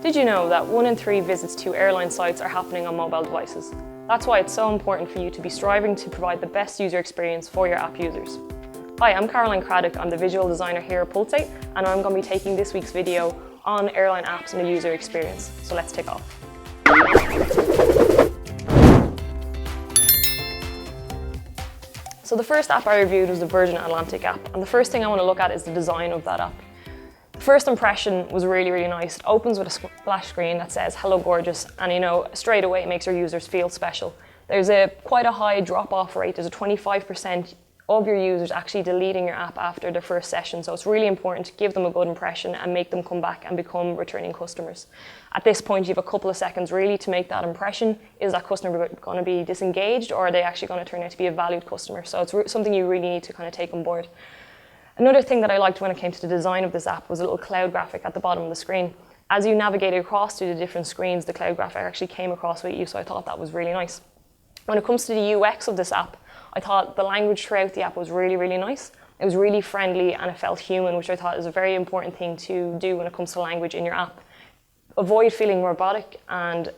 Did you know that 1 in 3 visits to airline sites are happening on mobile devices? That's why it's so important for you to be striving to provide the best user experience for your app users. Hi, I'm Caroline Craddock. I'm the visual designer here at Pulsate, and I'm going to be taking this week's video on airline apps and the user experience. So let's take off. So the first app I reviewed was the Virgin Atlantic app, and the first thing I want to look at is the design of that app. The first impression was really, really nice. It opens with a splash screen that says "Hello Gorgeous," and straight away it makes your users feel special. There's quite a high drop-off rate. There's a 25% of your users actually deleting your app after their first session, so it's really important to give them a good impression and make them come back and become returning customers. At this point, you have a couple of seconds really to make that impression. Is that customer going to be disengaged, or are they actually going to turn out to be a valued customer? So it's something you really need to kind of take on board. Another thing that I liked when it came to the design of this app was a little cloud graphic at the bottom of the screen. As you navigated across to the different screens, the cloud graphic actually came across with you, so I thought that was really nice. When it comes to the UX of this app, I thought the language throughout the app was really, really nice. It was really friendly and it felt human, which I thought is a very important thing to do when it comes to language in your app. Avoid feeling robotic and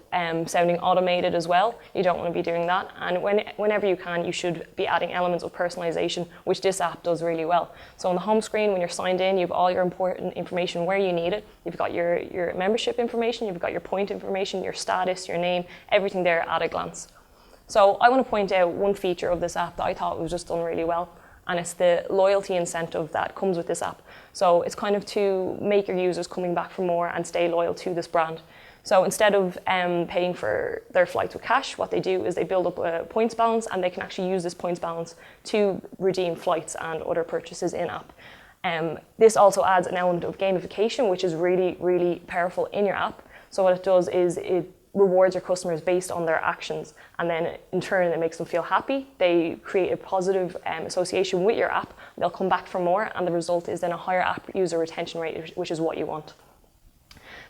sounding automated as well. You don't want to be doing that. And whenever you can, you should be adding elements of personalization, which this app does really well. So on the home screen, when you're signed in, you have all your important information where you need it. You've got your membership information, you've got your point information, your status, your name, everything there at a glance. So I want to point out one feature of this app that I thought was just done really well, and it's the loyalty incentive that comes with this app. So it's kind of to make your users coming back for more and stay loyal to this brand. So instead of paying for their flights with cash, what they do is they build up a points balance, and they can actually use this points balance to redeem flights and other purchases in-app. This also adds an element of gamification, which is really, really powerful in your app. So what it does is it rewards your customers based on their actions, and then in turn it makes them feel happy. They create a positive association with your app. They'll come back for more, and the result is then a higher app user retention rate, which is what you want.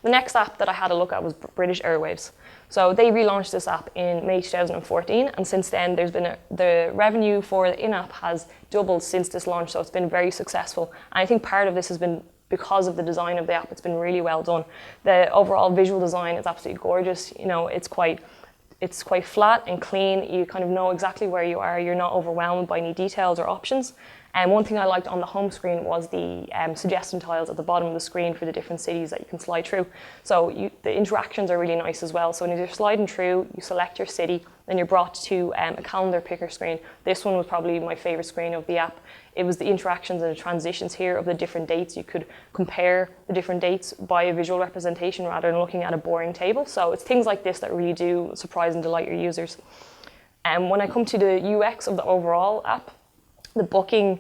The next app that I had a look at was British Airways. So they relaunched this app in May 2014, and since then the revenue for the in-app has doubled since this launch, so it's been very successful. And I think part of this has been because of the design of the app. It's been really well done. The overall visual design is absolutely gorgeous. It's quite flat and clean. You kind of know exactly where you are. You're not overwhelmed by any details or options. And one thing I liked on the home screen was the suggestion tiles at the bottom of the screen for the different cities that you can slide through. So the interactions are really nice as well. So when you're sliding through, you select your city, then you're brought to a calendar picker screen. This one was probably my favorite screen of the app. It was the interactions and the transitions here of the different dates. You could compare the different dates by a visual representation rather than looking at a boring table. So it's things like this that really do surprise and delight your users. And when I come to the UX of the overall app, the booking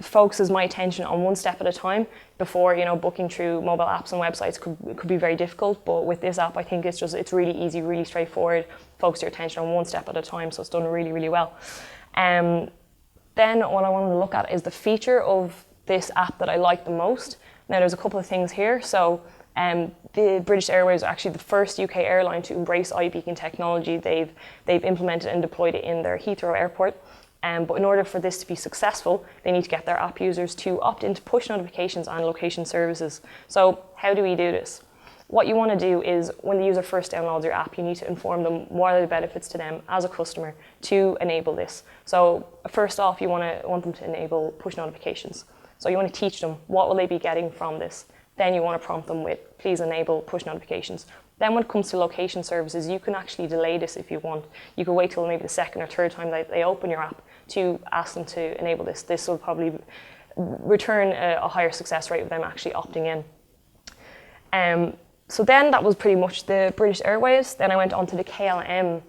focuses my attention on one step at a time. Before, booking through mobile apps and websites could be very difficult, but with this app, I think it's really easy, really straightforward. Focus your attention on one step at a time, so it's done really, really well. Then what I want to look at is the feature of this app that I like the most. Now there's a couple of things here. So the British Airways are actually the first UK airline to embrace iBeacon technology. They've implemented and deployed it in their Heathrow airport. But in order for this to be successful, they need to get their app users to opt into push notifications and location services. So how do we do this? What you want to do is when the user first downloads your app, you need to inform them what are the benefits to them as a customer to enable this. So first off, you want them to enable push notifications. So you want to teach them what will they be getting from this. Then you want to prompt them with please enable push notifications. Then when it comes to location services, you can actually delay this if you want. You can wait till maybe the second or third time that they open your app to ask them to enable this. This will probably return a higher success rate of them actually opting in. So then that was pretty much the British Airways. Then I went on to the KLM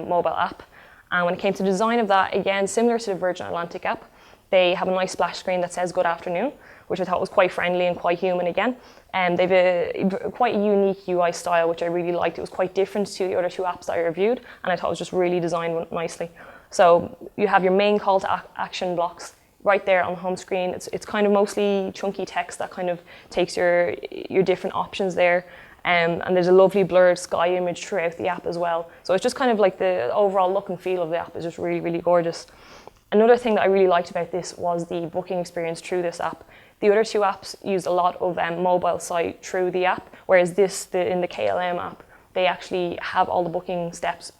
mobile app. And when it came to the design of that, again, similar to the Virgin Atlantic app, they have a nice splash screen that says good afternoon, which I thought was quite friendly and quite human again. And they've a quite unique UI style, which I really liked. It was quite different to the other two apps that I reviewed, and I thought it was just really designed nicely. So you have your main call to action blocks right there on the home screen. It's kind of mostly chunky text that kind of takes your different options there. And there's a lovely blurred sky image throughout the app as well. So it's just kind of like the overall look and feel of the app is just really, really gorgeous. Another thing that I really liked about this was the booking experience through this app. The other two apps used a lot of mobile site through the app, whereas in the KLM app, they actually have all the booking steps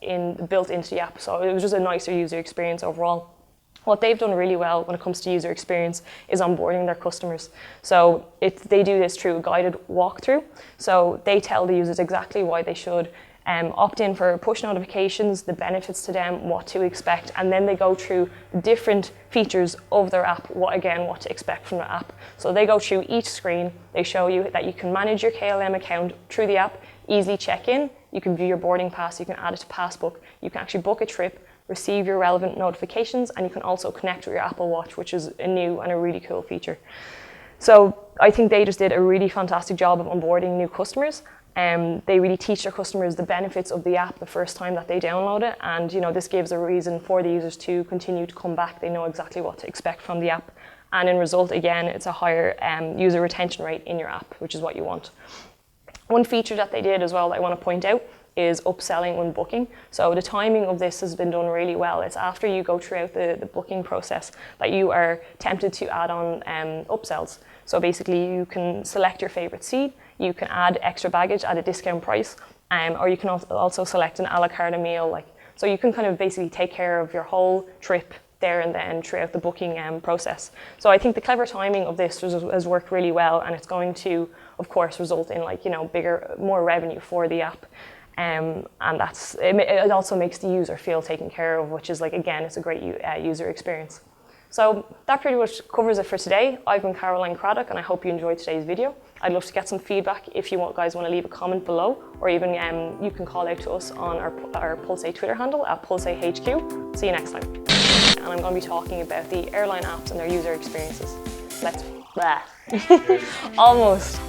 built into the app. So it was just a nicer user experience overall. What they've done really well when it comes to user experience is onboarding their customers. So they do this through a guided walkthrough. So they tell the users exactly why they should opt in for push notifications, the benefits to them, what to expect, and then they go through different features of their app, what to expect from the app. So they go through each screen, they show you that you can manage your KLM account through the app, easily check in, you can view your boarding pass, you can add it to Passbook, you can actually book a trip, receive your relevant notifications, and you can also connect with your Apple Watch, which is a new and a really cool feature. So I think they just did a really fantastic job of onboarding new customers. They really teach their customers the benefits of the app the first time that they download it, and this gives a reason for the users to continue to come back. They know exactly what to expect from the app, and in result, again, it's a higher user retention rate in your app, which is what you want. One feature that they did as well that I want to point out is upselling when booking. So the timing of this has been done really well. It's after you go throughout the booking process that you are tempted to add on upsells. So basically you can select your favorite seat, you can add extra baggage at a discount price, or you can also select an a la carte meal. So you can kind of basically take care of your whole trip there and then throughout the booking process. So I think the clever timing of this has worked really well, and it's going to, of course, result in more revenue for the app. And it also makes the user feel taken care of, which is again, it's a great user experience. So that pretty much covers it for today. I've been Caroline Craddock, and I hope you enjoyed today's video. I'd love to get some feedback if you guys want to leave a comment below, or even you can call out to us on our Pulsate Twitter handle at PulsateHQ. See you next time. And I'm going to be talking about the airline apps and their user experiences. Almost.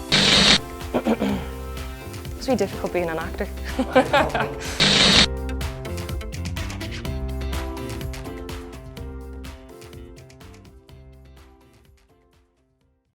It's really difficult being an actor.